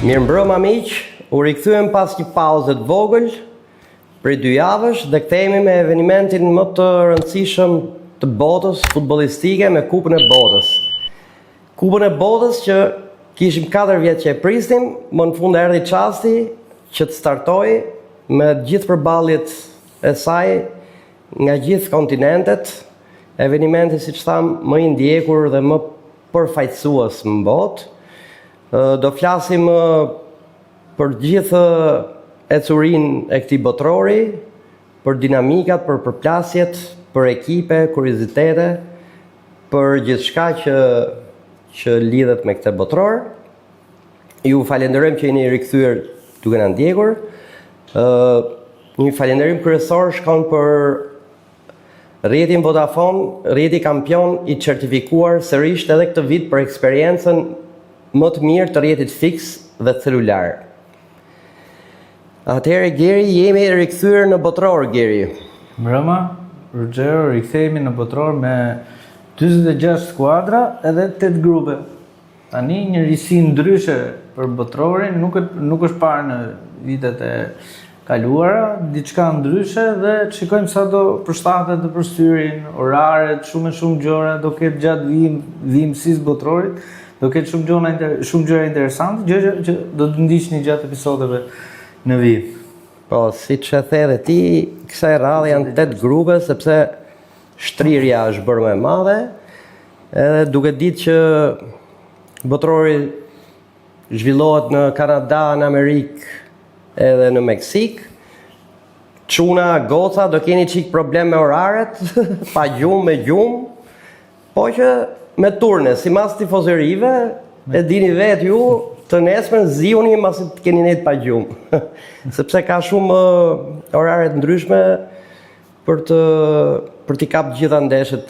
Mirëmbrëma miq, u rikthyem pas një pauze të vogël për 2 javësh dhe kthehemi me evenimentin më të rëndësishëm të botës futbollistike me Kupën e Botës. Kupën e Botës që kishim 4 vjet që e prisnim, më në fund erdhi çasti që të startoj me gjithë përballjet e saj nga gjithë kontinentet, evenimenti siç tham më i ndjekur dhe më përfaqësues në botë. Do flasim për gjithë ecurin e këtij botrori, për dinamikat, për përplasjet, për ekipe, kuriozitete, për gjithçka që lidhet me këtë botror. Ju falenderojmë që jeni rikthyer duke na ndjekur. Një falënderim kryesor shkon për rrjetin Vodafone, rrjeti kampion i certifikuar sërish edhe këtë vit për eksperiencën më të mirë të rrjetit fiks dhe celular. Atëherë Geri, jemi rikthyer në botror, Geri. Mbrëma, Ruggero, rikthehemi në botror me 46 skuadra edhe 8 grupe. Tani një risi ndryshe për botrorin, nuk është parë në vitet e kaluara, diçka ndryshe dhe shikojmë sa do përshtatet të përshtyrin, oraret, shumë gjëra do ketë gjatë vijimësisë botrorit. Do ketë shumë gjëra interesante, gjëra që do të ndiqni gjatë episodeve në vit. Po, siç e the edhe ti, kësaj radhe janë 8 grupe sepse shtrirja është bërë më e madhe, edhe duke ditë që botrori zhvillohet në Kanada, në Amerikë edhe në Meksik. Çuna, goca do keni çik problem me oraret, pa gjumë, me gjumë, po që me turne, si mas tifozërive, e dini vetë ju, të nesmen zioni masi të keni nejtë pa gjumë. Sepse ka shumë oraret ndryshme për t'i kapë gjitha ndeshjet,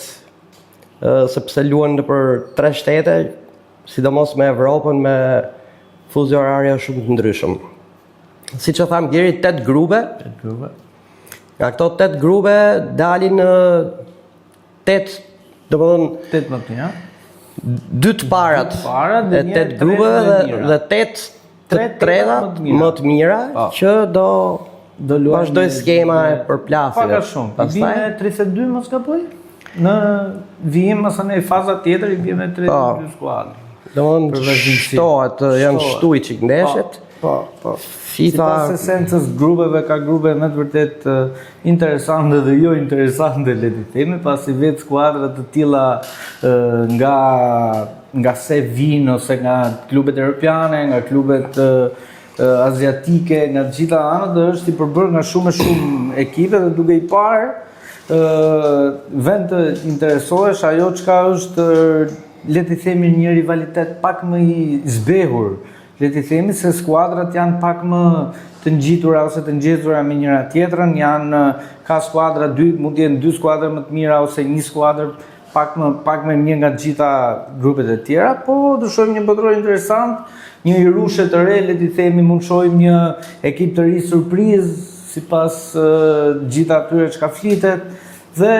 sepse luan në për 3 shtete, sidomos me Evropën, me fuzi orarja shumë të ndryshëm. Si që thamë Geri, 8 grupe. Nga këto 8 grupe dalin 8 8 më të mira. 2 të parat e 8 grupeve dhe 8 të treta më të mira që do vazhdoj skema e përplasjeve. Paka shumë. Pastaj 32 mos gaboj. Në vijim mësane faza tjetër i bie me 32 skuadra. Domthonë shtohet, janë shtuaj çik ndeshjet. Po. FIFA Sipas esencës grupeve ka grupe me të vërtet interesante dhe jo interesante le të themi, pasi vetë skuadra të tilla nga se vinë ose nga klubet europiane, nga klubet aziatike, nga të gjitha anët dhe është i përbërë nga shumë ekipe dhe duke i parë vend të interesohesh ajo çka është le të themi një rivalitet pak më i zbehur. Le të themi se skuadrat janë pak më të ngjitura ose të ngjezura me njëra tjetrën, ka skuadra mund të jenë 2 skuadra më të mira ose një skuadër pak më mirë nga të gjitha grupet e tjera, po do shohim një botror interesant, një irushe të re, le të themi mund shohim një ekip të ri surprizë sipas gjitha atyre çka flitet dhe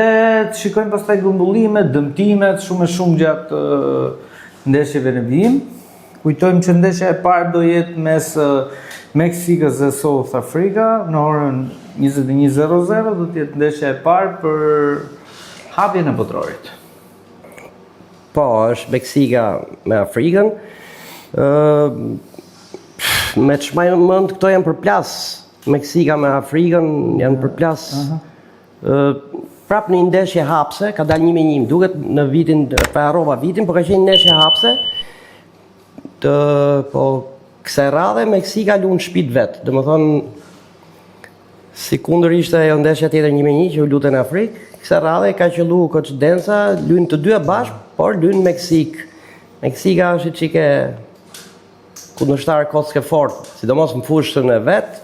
të shikojmë pastaj grumbullimet, dëmtimet, shumë gjatë ndeshjeve në vijim. Kujtojmë që ndeshja e parë do jetë mes Meksikës dhe South Africa në orën 21:00 do të jetë ndeshja e parë për hapjen e botrorit. Po, është Meksika me Afrikën. Me çmend këto janë përplas. Meksika me Afrikën janë përplas. Prap në një ndeshje hapse, ka dalë 1-1, duket në vitin, pa harrova vitin, por ka qenë ndeshje hapse. Po kësaj radhe Meksika luan shtëpit vet. Domethënë si kundër ishte ajo ndeshja tjetër 1-1 që u lutën në Afrikë, kësaj radhe ka qellu koincidenca, luajnë të dyja bashkë, por luajnë Meksik. Meksika është çike kundërshtar kockë fort, sidomos në fushën e vet,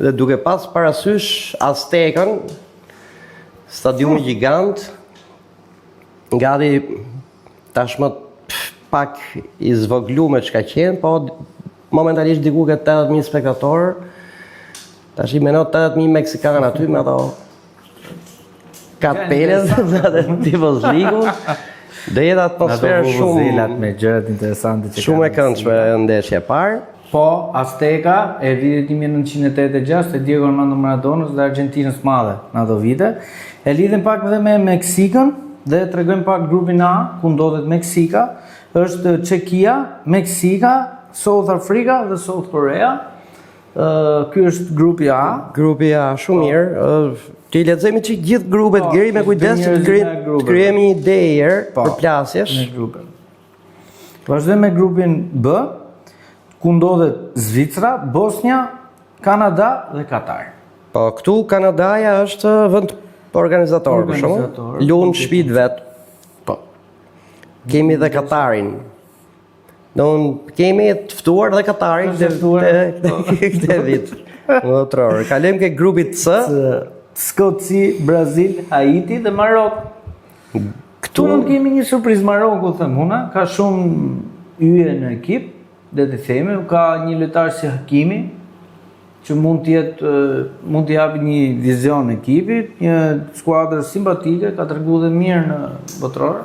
dhe duke pas parasysh Aztekën, stadiumi gjigant, gati tashmë pak i zvogluar çka qenë, po momentalisht diku ka 80.000 spektatorë. Tash i meno 80.000 meksikanë aty me ato kapelet dhe tifozligu. Do jetë atmosferë shumë me gjërat interesante që shumë e këndshme ndeshja e parë. Po, Azteca e vitit 1986 e Diego Armando Maradonës dhe Argentinës madhe në ato vite. E lidhen pak edhe me Meksikën dhe tregojmë pak grupin A, ku ndodhet Meksika, është Çekia, Meksika, South Africa dhe South Korea. Ky është grupi A. Grupi A, shumë mirë. Ti lexojmë çik gjithë grupet, Geri me kujdes që të krijemi një ide herë për plasjesh. Në grupin. Vazhdojmë me grupin B, ku ndodhet Zvicra, Bosnia, Kanada dhe Katar. Po, këtu Kanadaja është vend organizator, për shembull. Luan shtëpit vet. Po. Kemi dhe Katarin. Kemi të ftuar dhe Katarin këtë vit. Motor. Kalojmë ke grupit C. Skoci, Brazil, Haiti dhe Marok. Këtu nuk kemi një surprizë. Maroku, them unë, ka shumë yje në ekip, dhe të themi, ka një lojtar si Hakimi, që mund t'i japi një vizion ekipit, një skuadër simpatike, ka treguar dhe mirë në botror.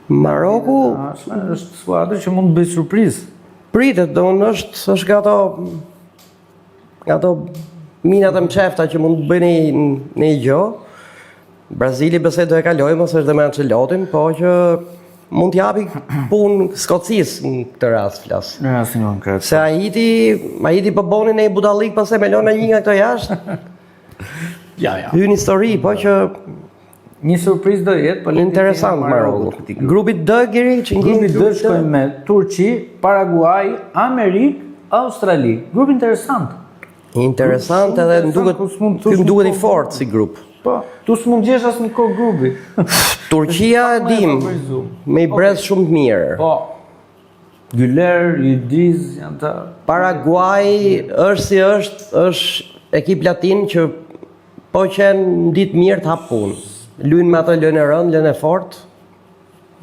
Maroku është skuadër që mund të bëjë surprizë. Pritet, është nga ato minat e mqefta që mund të bëjnë një gjë. Brazili besoj do e kalojë, mos është dhe me Ancelotin, po që mund t'japi punë Skocisë në këtë rast flas. Në rastin konkret. Se Haiti po boni në një budallik pas e melon në një nga këto jashtë. Ja. Hyn histori, po që një surprizë do jetë, po interesant Maroku. Grupi D, Geri, që grupi D shkojmë me Turqi, Paraguay, Amerikë, Australi. Grup interesant. Interesant edhe më duket i fortë si grup. Po, tu s'mund gjesh as një kohë grupi. Turqia e dim, me i brez shumë të mirë. Po, Güler, Yildiz, janë të... Paraguay është ekip latin që po qenë ditë mirë të hapë punë. Luin me ato lënë e rëndë, lënë e fortë,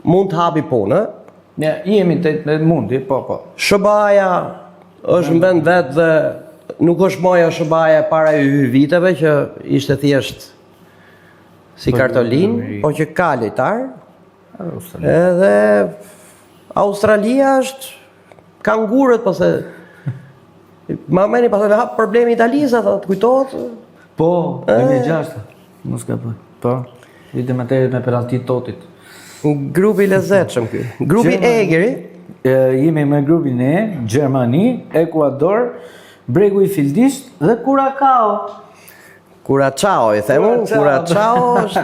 mund të hapi punë. Ne, jemi të mundi, po. Shëbaja është në vend vetë dhe nuk është moja Shëbaja para y viteve që ishte thjesht si kartolin, po që ka lojtar. Edhe Australia është kangurët, po se ma meni pas e hap problemi Italisë, të kujtohet? Po, 2006, mos ka për. Po, vite materit me penalti Totit. Grupi lezetshëm ky. Grupi E, Geri? Jemi me grupin E, Gjermani, Ekuador, Bregu i Fildisht dhe Curacao. Curacao, i themu? Curacao është...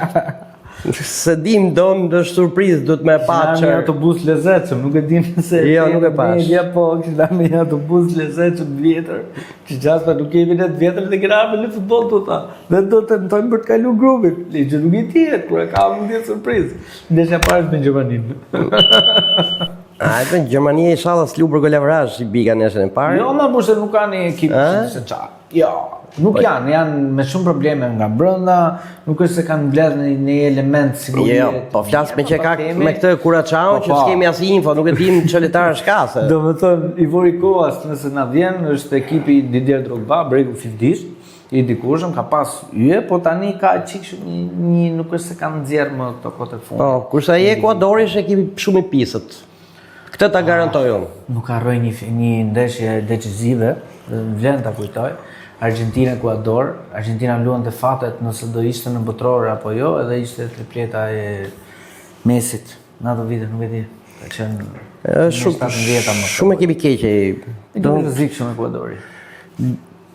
Se dim donë dhe surprizë, do të me pa që... Kështu një autobus lezetshëm, nuk e dinë se... Jo, nuk e pash. Po, kështu një autobus lezetshëm vjetër, që gjaspa nuk kemi në të vjetër dhe grave në futbol të ta. Dhe do të tentojmë për të kalu grupin. Që nuk i tjetë, Curacao mund tjetë surprizë. Ndeshja parë me Gjermaninë. Ajde, Gjermania i shala s'lu për golavrash i biga neshën e parë. Jo, ma përse nuk ka një ekip që se qa. Jo, nuk janë me shumë probleme nga brënda, nuk është se kanë mbledhë një element sigurie. Jo, po flasë me që ka me këtë Curacao që s'kemi as info, nuk e dim që letarë shkase. Do më thënë, Ivori Koas nëse na vjen, është ekipi Didier Drogba, Bregu Fildisht, i dikushëm, ka pas yje, po tani ka qikë një, nuk është se kanë nxjerrë më këto kote fundit. Po, kurse ai Ekuadori është ekipi shumë i pisët. Këtë ta garantoj unë. Nuk harroj një ndeshje decisive, vlen ta kujtoj. Argentina-Ekuador, Argentina luan të fatet nëse do ishte në botror apo jo, edhe ishte tripleta e Mesit. Në ato vite, nuk e di. Ka qenë shumë ekipi keqe. Do të rrezik shumë Ekuadori.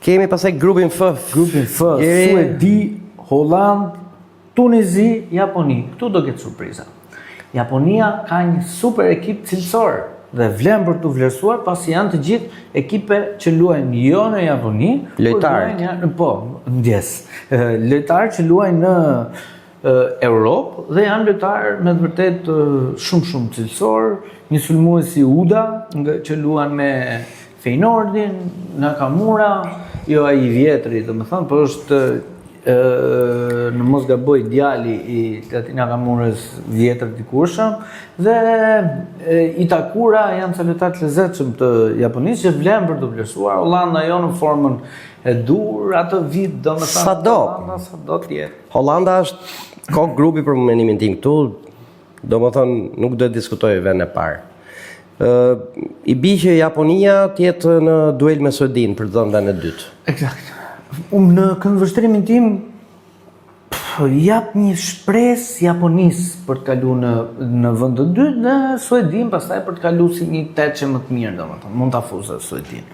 Kemi pastaj grupin F. Grupin F, Suedi, Holland, Tunizi, Japoni. Këtu do ketë surpriza. Japonia ka një super ekip cilësor dhe vlen për të vlerësuar pasi janë të gjithë ekipe që luajnë jo në Japoni, lojtarë. Po, ndjes. Lojtarë që luajnë në Europë dhe janë lojtarë me të vërtet shumë cilësor, një sulmues si Uda që luan me Feyenoordin, Nakamura, jo ai i vjetri, domethënë, por është në mos gaboj djali i Nakamurës vjetër dikurshëm dhe Itakura janë lojtarë të lezetshëm të Japonisë që vlen për të vlerësuar. Hollanda jo në formën e dur atë vit, domethënë sado tjetë. Hollanda është grupi për mendimin tim këtu, domethënë nuk do të diskutoj vend e parë. I bi që Japonia tjetë në duel me Suedin për të dhënë vendin e dytë. Eksakt. Në këndvështrimin tim, jap një shpresë Japonisë për të kalu në vend të dytë dhe Suedin pastaj për të kalu si një teçe më të mirë, domethënë, mund ta fuzë Suedin.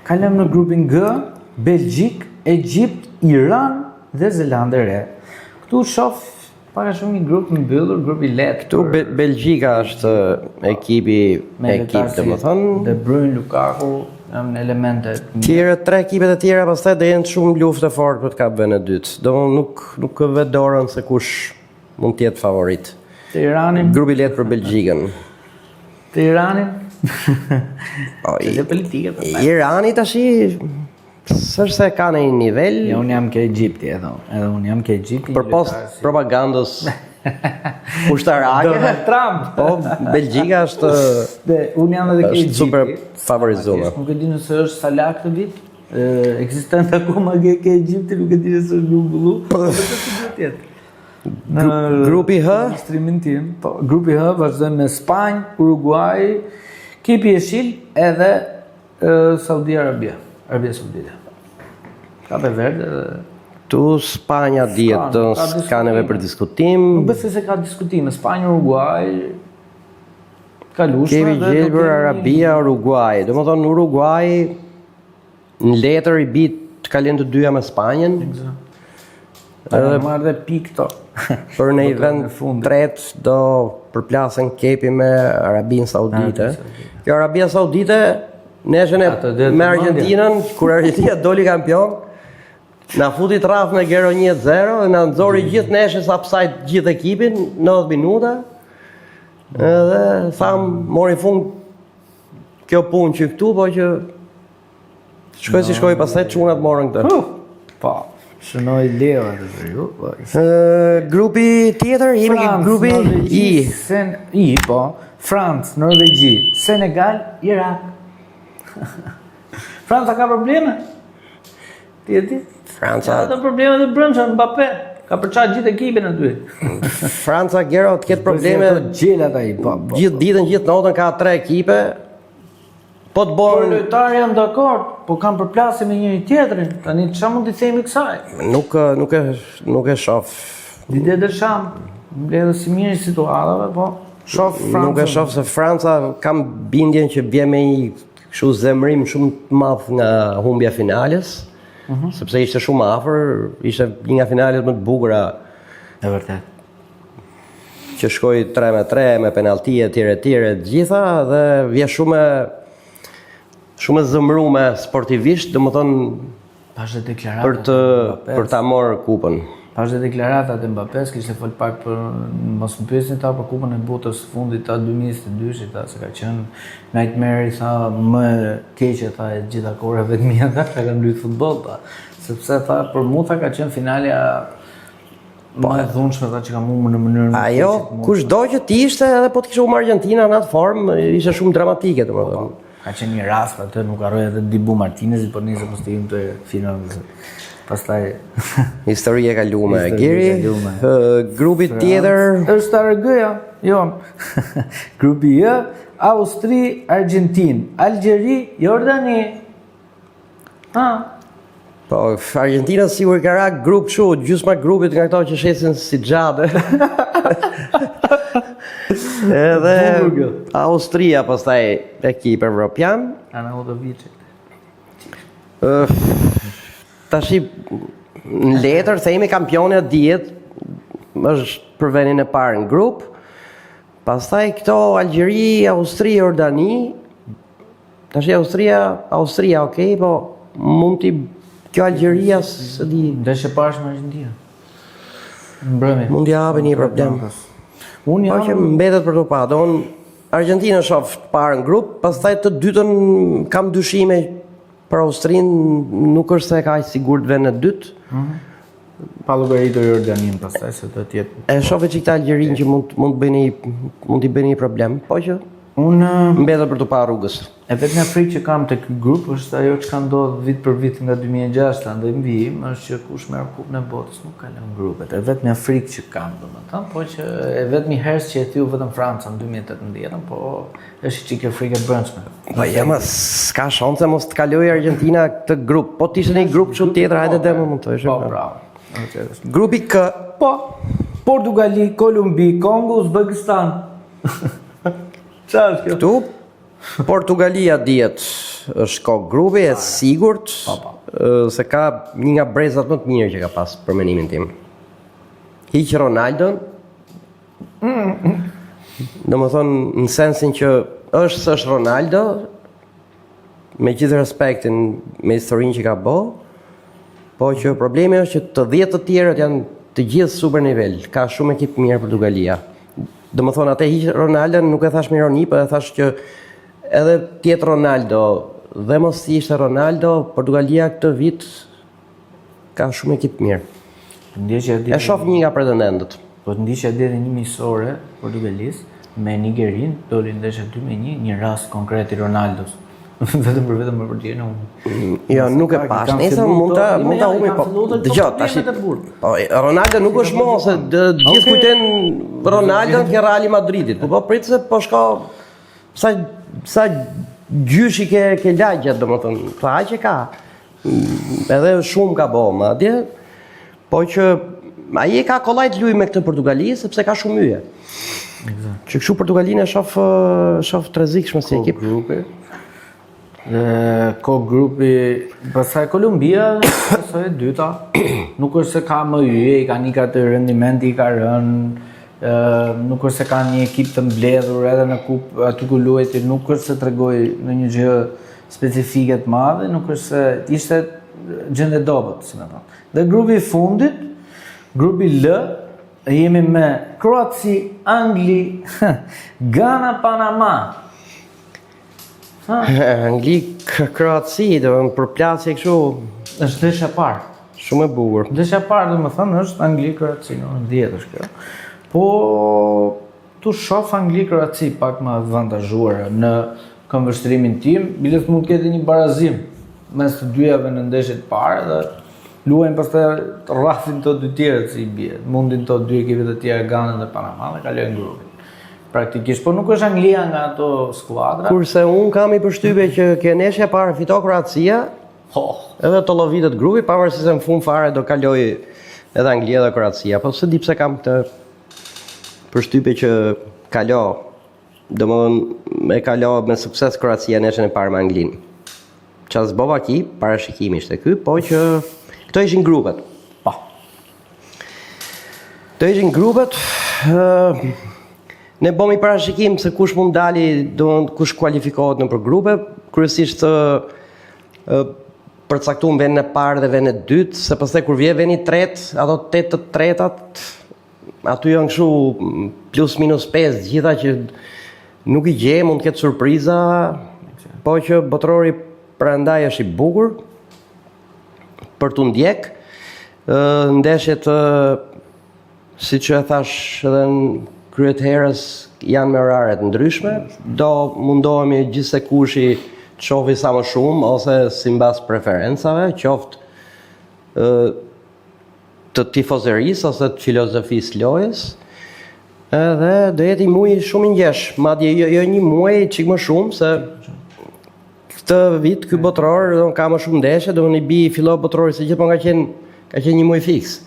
Kalojmë në grupin G, Belgjik, Egjipt, Iran dhe Zelandë e Re. Këtu shoh pak a shumë një grup i mbyllur, grup i lehtë. Këtu Belgjika është ekip domethënë. De Bruyne, Lukaku, janë elemente. Tjerë tre ekipet e tjera pastaj do jenë shumë luftë e fortë për të kapur vendin e dytë. Do nuk vet dorën se kush mund të jetë favorit. Te Iranin. Grupi i lehtë për Belgjikën. Te Iranin. Çfarë politike të tij. Irani tash s'është se ka në një nivel. Ja, unë jam ke Egjipti edhe unë jam ke Egjipti. Për post propagandës ushtarake. Donald Trump. Po, Belgjika është unë jam edhe ke Egjipti. Super favorizuar. Nuk e di nëse është Salah këtë vit. Ekziston akoma ke Egjipti, nuk e di nëse është ngumbullu. Po të tjetë. Në grupi H, streamin tim, po, grupi H vazhdojmë me Spanjë, Uruguay, Kipi Jeshil edhe Saudi Arabia. Arabia Saudite. Kape Verde dhe... Tu Spanja dihet s'ka neve për diskutim. Nuk besoj se ka diskutim. Spanja, Uruguay, kalushme. Kemi gjelbër Arabia, Uruguay. Domethënë Uruguay në letër i bit të kalojnë të dyja me Spanjën. Edhe marrë dhe pikë to. Për në event tret do përplasen kepi me Arabinë Saudite. Kjo Arabia Saudite neshën me Argentinën, kur Argentina doli kampion, na futi rraf me Gero 1-0 dhe na nxori gjithë neshës upside gjithë ekipin 90 minuta. Edhe tham mori fund kjo punë që këtu, po që shkoj si shkoj pastaj çunat morën këtë. Po, shënoi leva të ju. Grupi tjetër jemi ke grupi I. Po, Francë, Norvegji, Senegal, Irak. Franca ka probleme? Ti e di? Franca ka probleme të brendshme Mbappé. Ka përçar gjithë ekipin aty. Franca Gero të ketë probleme gjelat ai, po. Gjithë ditën, gjithë natën ka 3 ekipe. Po të bën lojtarë janë dakord, po kanë përplasje me njëri tjetrin. Tani çfarë mund të themi kësaj? Nuk e shoh. Didier Deschamps mbledh si mirë situatave, po shoh Francën. Nuk e shoh se Franca kam bindjen që bie me një kështu zemrim shumë të madh nga humbja e finales, sepse ishte shumë afër, ishte një nga finalet më të bukura. E vërtet. Që shkoi 3-3 me penallti e tjera të gjitha dhe vjen shumë zëmrume sportivisht, domethënë për ta marrë kupën. Pas dhe deklaratat e Mbappés, kishte fol pak për mos më pyesin ta për kupën e botës fundit ta 2022, ta se ka qenë nightmare, tha më keqe tha e gjitha kohërave të mia ka kanë luajtur futboll, ta. Sepse tha për mua tha ka qenë finalja më e dhunshme tha që kam humbur në mënyrë. Ajo, kushdo që ti ishte edhe po të kishte humbur Argentina në atë formë, ishte shumë dramatike domethënë. Ka qenë një rast atë, nuk harroj edhe Dibu Martinezi, por nisë postimi të finalës. Pastaj histori e kaluame. Geri, grupi tjetër është Argëja, jo. Grupi J, Austri, Argentinë, Algjeri, Jordani. Po, Argentina sigur ka ra grup kështu, gjysma grupit nga këto që shesin si xhade. Edhe Austria pastaj ekip evropian. Arnautovic. Tashi në letër themi kampionja dihet është për vendin e parë në grup. Pastaj këto Algjeri, Austri, Jordani. Tashi Austria, okay, po mund t'i kjo Algjeria se di ndeshje parë me Argentinë. Mbrëmje. Mund t'i japë një problem. Unë jam që mbetet për të pa. Don Argentina shoh të parë në grup, pastaj të dytën kam dyshime. Për Austrinë nuk është se ka aq sigurt vendin e dytë. Pa llogaritur Jordanin pastaj se do të jetë. E shoh vetë këtë Algjerinë që mund t'i bëni një problem, po që Unë Mbetër për të pa rrugës. e vetmja frikë që kam te ky grup është ajo që ka ndodhur vit për vit nga 2006 andaj në vijim, është që kush merr kupën e botës nuk ka lënë grupet. E vetmja frikë që kam, domethënë, po që e vetmi herës që e thiu vetëm Franca në 2018, po është që kjo frikë e brendshme. Po jema, s'ka shanse mos të kaloj Argentina këtë grup. Po t'ishte një grup që tjetër, hajde dhe më mund të ishte. Po, bravo. Grupi K. Po, Portugali, Kolumbi, Kongo, Uzbekistan. Qa është kjo? Këtu, Portugalia dihet është ko grupi e sigurt, se ka një nga brezat më të mirë që ka pas për menimin tim. Hiq Ronaldon, do më thonë në sensin që është Ronaldo, me gjithë respektin me historinë që ka bo, po që problemi është që të 10 të tjerët janë të gjithë super nivel, ka shumë ekip mirë Portugalia. Do më thonë, atë hiq Ronaldo, nuk e thash me ironi, po e thash që edhe tjetë Ronaldo, dhe mos si ishte Ronaldo, Portugalia këtë vit ka shumë ekip mirë. E shoh një nga pretendentët. Po të ndishja deri një miqësore Portugalisë me Nigerin, doli ndeshja 2-1, një rast konkret i Ronaldos. vetëm për tjerë unë. Jo, nuk e pash. Nëse mund ta humi, po. Dëgjoj, tash. Po Ronaldo nuk është më se gjithë kujten Ronaldo ke Real Madridit. Po prit se po shko sa gjyshi ke lagjet, domethënë. Sa aq e ka. Edhe shumë ka bë madje. Po që ai ka kollajt luaj me këtë Portugali sepse ka shumë yje. Që kështu Portugalinë shoh të rrezikshme si ekip. Ko grupi, pastaj Kolumbia, pastaj e dyta. Nuk është se ka më yje, i ka një katë rendimenti i ka rënë, nuk është se ka një ekip të mbledhur edhe në kup aty ku luajti, nuk është se tregoj në një gjë specifike të madhe, nuk është se ishte gjendje dobët, si më thonë. Dhe grupi i fundit, grupi L, jemi me Kroaci, Angli, Ghana, Panama. Angli, Kroaci, do në përplasje kështu. Është ndeshja e parë. Shumë e bukur. Ndeshja e parë, domethënë, është Angli, Kroaci, në 10 është kjo. Po tu shoh Angli, Kroaci pak më avantazhuar në këmbështrimin tim, bilet mund të ketë një barazim mes të dyjave në ndeshjet e parë dhe luajnë pastaj rrafin të dy tjerët si i bie. Mundin të dy ekipet e tjera Ghana dhe Panama dhe kalojnë grupin. Praktikisht, po nuk është Anglia nga ato skuadra. Kurse unë kam i përshtypje që ke ndeshja e parë fito Kroacia, edhe të llovitet grupi, pavarësisht se në fund fare do kaloj edhe Anglia dhe Kroacia, po se di pse kam këtë përshtypje që kalo, domethënë e kalo me sukses Kroacia ndeshjen e parë me Anglinë. Ças bova ki, parashikimi ishte ky, po që këto ishin grupet. Po. Këto ishin grupet. Ne bomi parashikim se kush mund dali, kush kualifikohet në për grupe, kryesisht përcaktuar vendin e parë dhe vendin e dytë, se pastaj kur vjen vendi i tretë, ato 8 të tretat, aty janë kështu plus minus 5 gjitha që nuk i gjej, mund të ketë surpriza, po që botrori prandaj është i bukur për t'u ndjek. Ndeshjet siç e thash edhe në kryet herës janë me orare të ndryshme, do mundohemi gjithse kushi të shohë sa më shumë ose simbas preferencave, qoftë të tifozërisë ose të filozofisë lojës. Edhe do jetë një muaj shumë i ngjesh, madje jo një muaj çik më shumë se këtë vit ky botror ka më shumë ndeshje, do në bi fillo botrori se gjithmonë ka qenë një muaj fiks.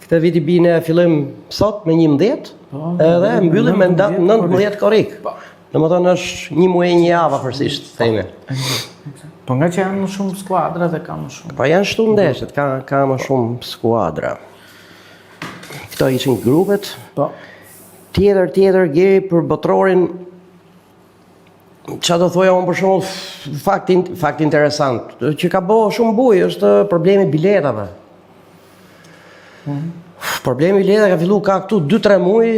Këtë vit i bi në fillim sot me 11, edhe mbyllim me datë 19 korrik. Domethënë është një muaj një javë afërsisht, themi. Po nga që janë më shumë skuadra dhe ka më shumë. Po janë shtu ndeshjet, ka më shumë skuadra. Këto ishin grupet. Po. Tjetër gjeri për botrorin. Qa do thoja unë për shumë fakt interesant, që ka bo shumë buj, është problemi biletave. Problemi biletave ka fillu ka këtu 2-3 muaj,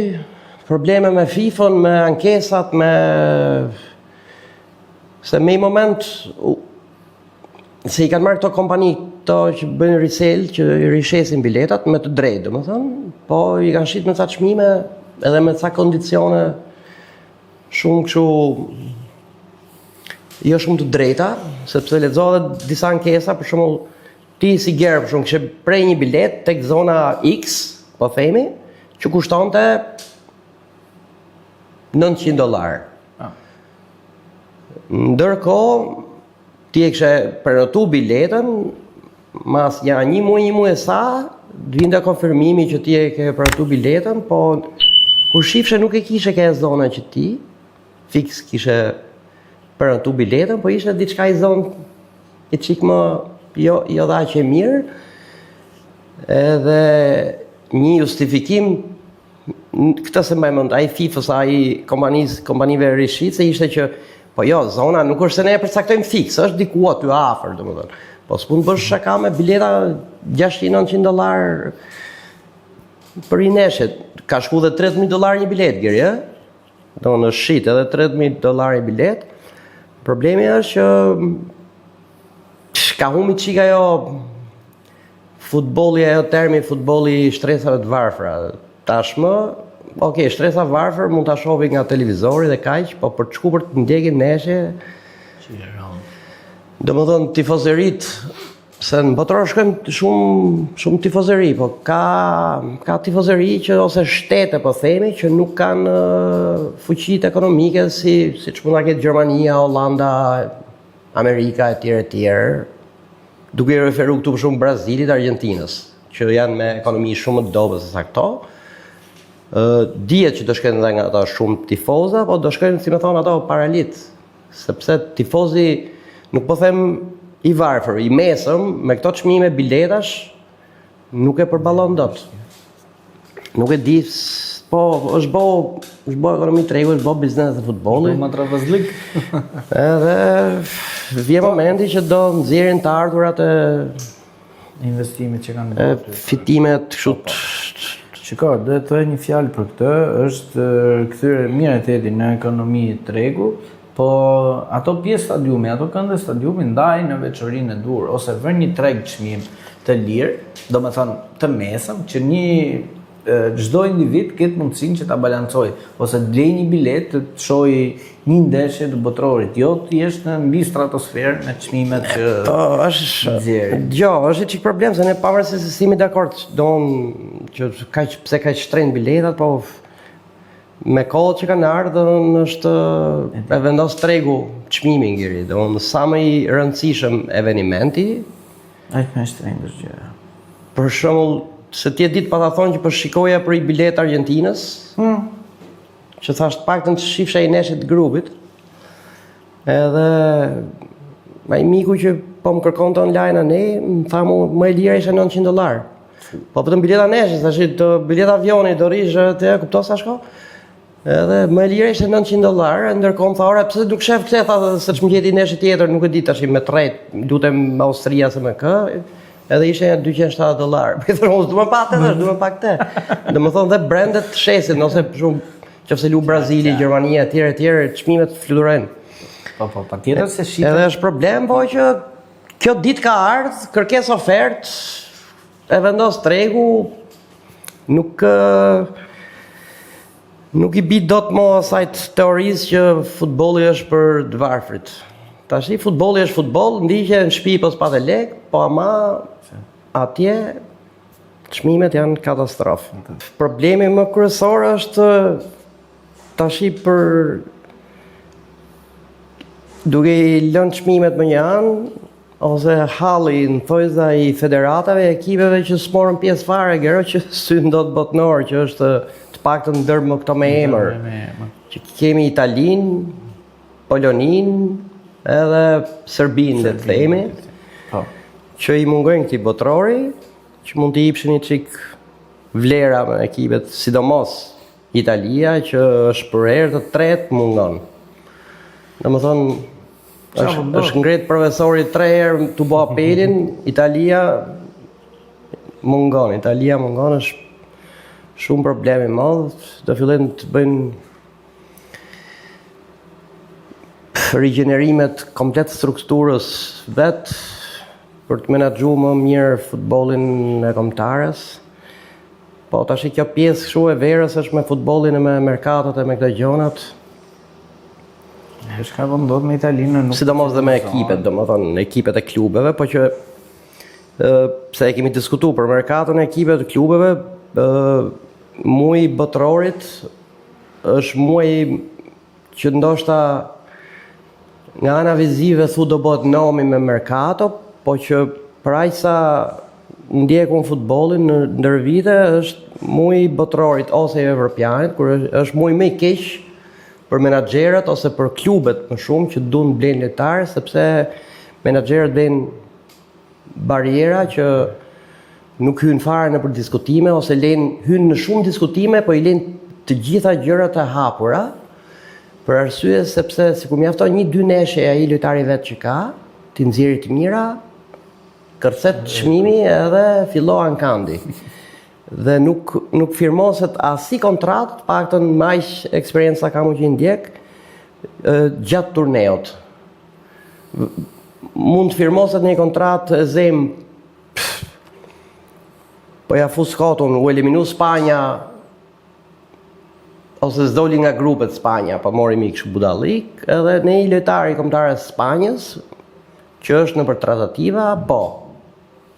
probleme me FIFA-n, me ankesat, se me i moment, se i kanë marrë këto kompani, këto që bëjnë resell, që i rishesin biletat, me të drejtë, po i kanë shit me ca çmime, edhe me ca kondicione, shumë kështu jo shumë të drejta, sepse lexohet disa ankesa, për shembull ti si gjerë për shembull kishe prej një bilet tek zona X, po themi, që kushtonte $900. Ndërkohë ti e kishe prenotu biletën, mas një muaj e sa, vinte konfirmimi që ti e ke prenotu biletën, po kur shifshe nuk e kishe ke zona që ti, fiks kishe prenotu biletën, po ishte diçka i zonë e qik më jo dha që e mirë, edhe një justifikim, këtë se mbaj mend, ai FIFA-s, ai kompanive rishitse ishte që po jo, zona nuk është se ne e përcaktojmë fiks, është diku aty afër, domethënë. Po s'mund bësh shaka me bileta $600-900 për i neshit. Ka shku dhe $30,000 një bilet, Geri, e? Do në shit edhe $30,000 një bilet. Problemi është që ka humbi çika jo futbolli, ajo termi futbolli i shtresave të varfra. Tashmë, okej, shtresa varfër mund ta shohim nga televizori dhe kaq, po për të shku për të ndjekin neshje. Domethënë tifozërit, se në botror shkojmë shumë tifozëri, po ka tifozëri që ose shtete po themi që nuk kanë fuqitë ekonomike siç mund ta ketë Gjermania, Hollanda, Amerika etj. Duke i referu këtu për shumë Brazilit, Argentinës, që janë me ekonomi shumë më të dobët se sa këto. Dihet që do shkojnë edhe nga ato shumë tifoza, po do shkojnë, si më thonë ato, paralit. Sepse tifozi, nuk po them i varfër, i mesëm, me këto çmime biletash, nuk e përballon dot. Nuk e di, po është bo ekonomi tregu, është bo biznes e futbollit. Do më travazlik. Edhe vjen momenti që do nxjerrin të ardhurat e Investimet që kanë bërë. fitimet kështu. Shiko, do të thoj një fjalë për këtë, është kthyer mirë teti në ekonomi tregu, po ato pjesë stadiumi, ato kënde stadiumi ndajnë në veçorinë e dur, ose vën një treg çmim të lirë, do me thonë të mesëm, që çdo individ ketë mundësinë që ta balancojë, ose të blej një bilet të shohë një ndeshje të botrorit, jo të jesh në mbi stratosferë me çmimet që është çik problem se ne pavarësisht se jemi dakord, që pse kaq shtrenjtë biletat, po me kohët që kanë ardhur është e vendos tregu çmimin Giri, sa më i rëndësishëm evenimenti, aq më shtrenjtë është gjëja. Për shembull, se ti e ditë pa ta thonë që po shikoja për i bilet Argentinës, që thash të paktën të shifsha i neshit të grupit, edhe ai miku që po më kërkonte online ne, më tha më e lira ishte $900. Po vetëm bileta neshit, tash bileta avioni do rish te kupton sa shko? Edhe më e lira ishte $900, ndërkohë më tha ora pse nuk shef këtë, tha se ç'm gjeti neshit tjetër, nuk e di tash me tret, lutem me Austria se me kë. Edhe ishte $270. Po thonë, do më pa atë, do më pa këtë. Domethënë dhe brandet shesin, ose për shumë qofse lu Brazili, Gjermania etj, çmimet fluturojnë. Po, patjetër se shiten. Edhe është problem, po që kjo ditë ka ardhur, kërkesë ofertë, e vendos tregu, nuk i bi dot më asaj teorisë që futbolli është për të varfrit. Tash futbolli është futboll, ndiqje në shtëpi pas patë lek, po ama atje çmimet janë katastrofë. Problemi më kryesor është tash për duke i lënë çmimet më një anë, ose halli në thojza i federatave, ekipeve që s'morën pjesë fare, gero që syn dot botnor, që është të paktën ndër më këto me emër. Që kemi Italinë, Polonin, edhe Serbinë dhe të themi, që i mungojnë këti botrori, që mund të jipshin një çik vlera me ekipet, sidomos Italia, që është për herë të tretë mungon. Domethënë, është ngret profesori 3 herë të bë apelin, Italia mungon, është shumë problem i madh, do fillojnë të bëjnë rigjenerimet komplet strukturës vet për të menaxhuar më mirë futbollin e kombëtarës. Po tash kjo pjesë kështu e verës është me futbollin e me merkatot e me këto gjonat. Shka po ndodh me Italinë nuk... Sidomos dhe me ekipet, domethënë ekipet e klubeve, po që pse e kemi diskutuar për merkaton e ekipeve të klubeve, muaji i botrorit është muaji që ndoshta nga ana vizive thu do bëhet nomi me merkato, po që për aq sa ndjekun futbollin në ndër vite është muaji i botrorit ose i evropianit, kur është muaji më i keq për menaxherët ose për klubet më shumë që duan blejnë lojtarë, sepse menaxherët blejnë bariera që nuk hyn fare në për diskutime ose hyn në shumë diskutime, po i lejnë të gjitha gjërat e hapura, për arsye sepse sikur mjafton 1-2 neshe ai lojtari vet që ka, ti nxjerrë të mira, kërcet çmimi edhe filloan kandi. Dhe nuk firmoset as si kontratë, paktën më aq eksperjenca kam që i ndjek gjatë turneut. Mund të firmoset një kontratë e zem, po ja fus kotun, u eliminu Spanja, ose s'doli nga grupet Spanja, po mori mi kështu budallik, edhe ne i lojtari kombëtar e Spanjës, që është nëpër tratativa, po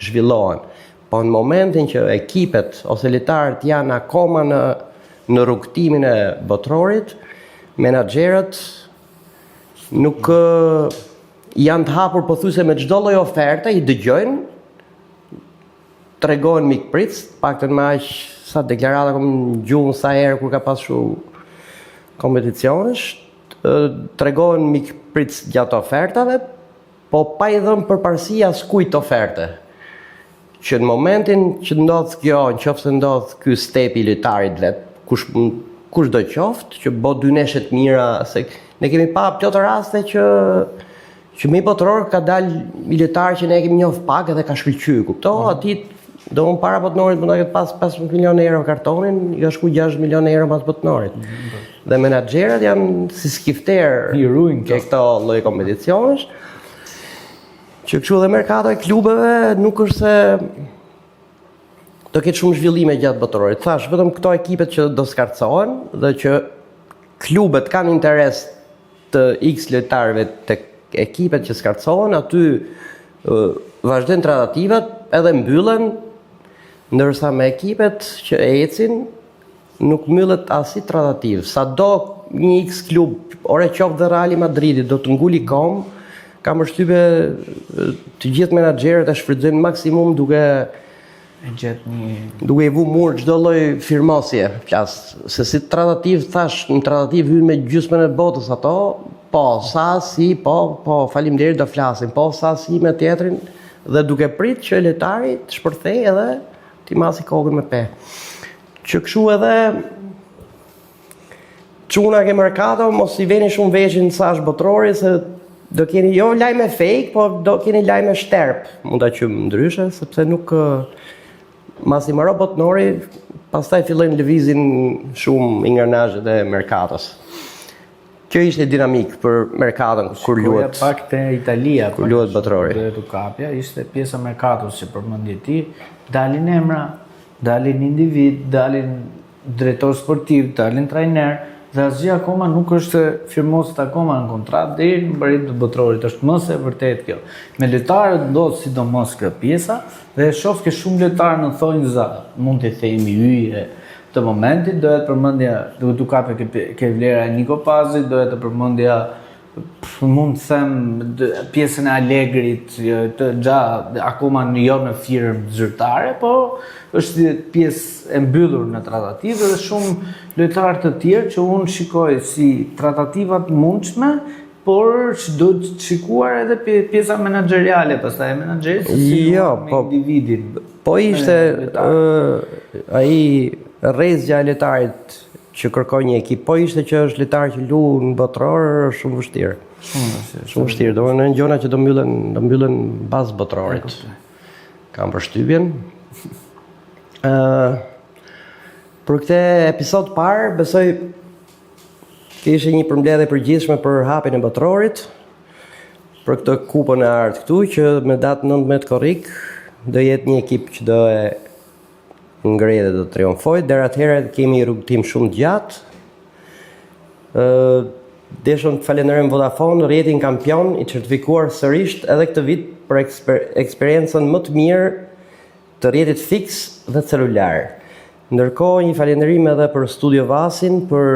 zhvillohen. Po në momentin që ekipet ose lojtarët janë akoma në rrugtimin e botrorit, menaxherët nuk janë të hapur pothuajse me çdo lloj oferte, i dëgjojnë, tregojnë mikpritës, paktën më aq sa deklarata kam gjuhën sa herë kur ka pasur kompeticionesh, tregojnë mikpritës gjatë ofertave, po pa i dhënë përparësi askujt oferte. Që në momentin që ndodh kjo, nëse ndodh ky step i lojtarit vet, kush do qoftë, që bë 2 neshe të mira, se ne kemi pa plot raste që me botror ka dalë i lojtar që ne kemi njoh pak edhe ka shkëlqyer, kupto? Aty do un para botnorit mund ta ketë pas 15 milionë euro kartonin, i ka shku 6 milionë euro pas botnorit. Dhe menaxherët janë si skifter i ruajnë këto lloj kompeticionesh. Që kështu dhe merkato e klubeve nuk është se do ketë shumë zhvillime gjatë botrorit. Thash, vetëm këto ekipet që do skarcohen dhe që klubet kanë interes të X lojtarëve tek ekipet që skarcohen, aty vazhdojnë tradativat edhe mbyllen, ndërsa me ekipet që ecin nuk mbyllet asnjë tradativ. Sado një X klub, ore qoftë dhe Real Madridi do të nguli kom, kam përshtypje të gjithë menaxherët e shfrytëzojnë maksimum duke i vu mur çdo lloj firmosje, flas, se si tradativ thash, në tradativ hyn me gjysmën e botës ato, po sa si, po faleminderit do flasim, po sa si me tjetrin dhe duke prit që lojtari të shpërthej edhe ti masi kokën me pe. Që kështu edhe çuna ke merkato, mos i veni shumë veshin sa është botrori, se do keni jo lajme fake, po do keni lajme shterp. Mund ta qym ndryshe, sepse nuk masi maro botnori, pastaj fillojnë lëvizin shumë ingranazhet e merkatos. Kjo ishte dinamik për merkaton kur luhet. Pak te Italia, kur luhet botrori. Dhe tu kapja ishte pjesa e merkatos që përmendje ti, dalin emra, dalin individ, dalin drejtor sportiv, dalin trajner. Dhe asgjë akoma nuk është firmoset akoma në kontratë deri në mbarim të botrorit. Është më se vërtet kjo. Me lojtarët ndodh sidomos kjo pjesa dhe shoh që shumë lojtarë në thonjë za, mund të themi hyje të momentit, dohet përmendja, duhet u kapë ke vlera e Niko Pazit, dohet të përmendja mund të them pjesën e Allegrit, akoma jo në firmë zyrtare, po është pjesë e mbyllur në tratativë dhe shumë lojtarë të tjerë që unë shikoj si tratativat mundshme, por që do të shikuar edhe pjesa menaxheriale, pastaj menaxheri si me individin. Po ishte ai rrezja e lojtarit që kërkoj një ekip, po ishte që është lojtar që luan në botror, është shumë vështirë. Shumë vështirë, domethënë gjona që do mbyllen pas botrorit. Kam përshtypjen. Për këtë episod parë, besoj kishte një përmbledhje përgjithshme për hapjen e botrorit, për këtë kupën e art këtu që me datë 19 korrik do jetë një ekip që do e ngrej dhe do të triumfoj. Deri atëherë kemi rrugtim shumë të gjatë. deshëm të falenderojmë Vodafone, rrjetin kampion i certifikuar sërish edhe këtë vit për eksperiencën më të mirë të rrjetit fiks dhe celular. Ndërkohë, një falënderim edhe për Studio Vasin për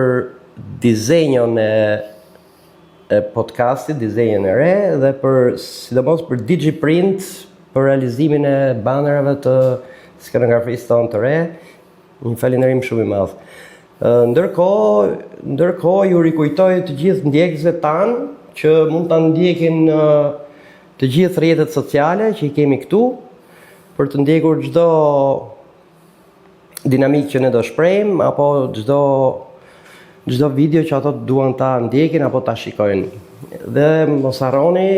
dizenjon e podcastit, dizenjon e re dhe për sidomos për DigiPrint për realizimin e banerave të skenografisë tonë të re. Një falënderim shumë i madh. Ndërkohë ju rikujtoj të gjithë ndjekësve tanë që mund ta ndjekin të gjithë rrjetet sociale që i kemi këtu për të ndjekur çdo dinamikë që ne do shprehim apo çdo video që ato duan ta ndjekin apo ta shikojnë. Dhe mos harroni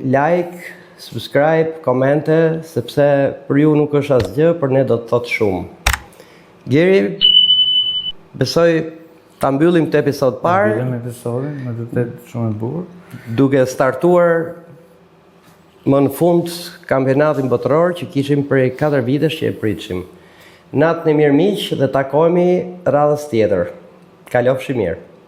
like, subscribe, komente, sepse për ju nuk është asgjë, për ne do të thotë shumë. Gjeri, besoj ta mbyllim këtë episod parë. Mbyllim episodin, me vërtet shumë e bukur. Duke startuar më në fund kampionatin botëror që kishim prej 4 vitesh që e pritshim. Natën e mirë miq dhe takohemi radhës tjetër. Kalofshi mirë.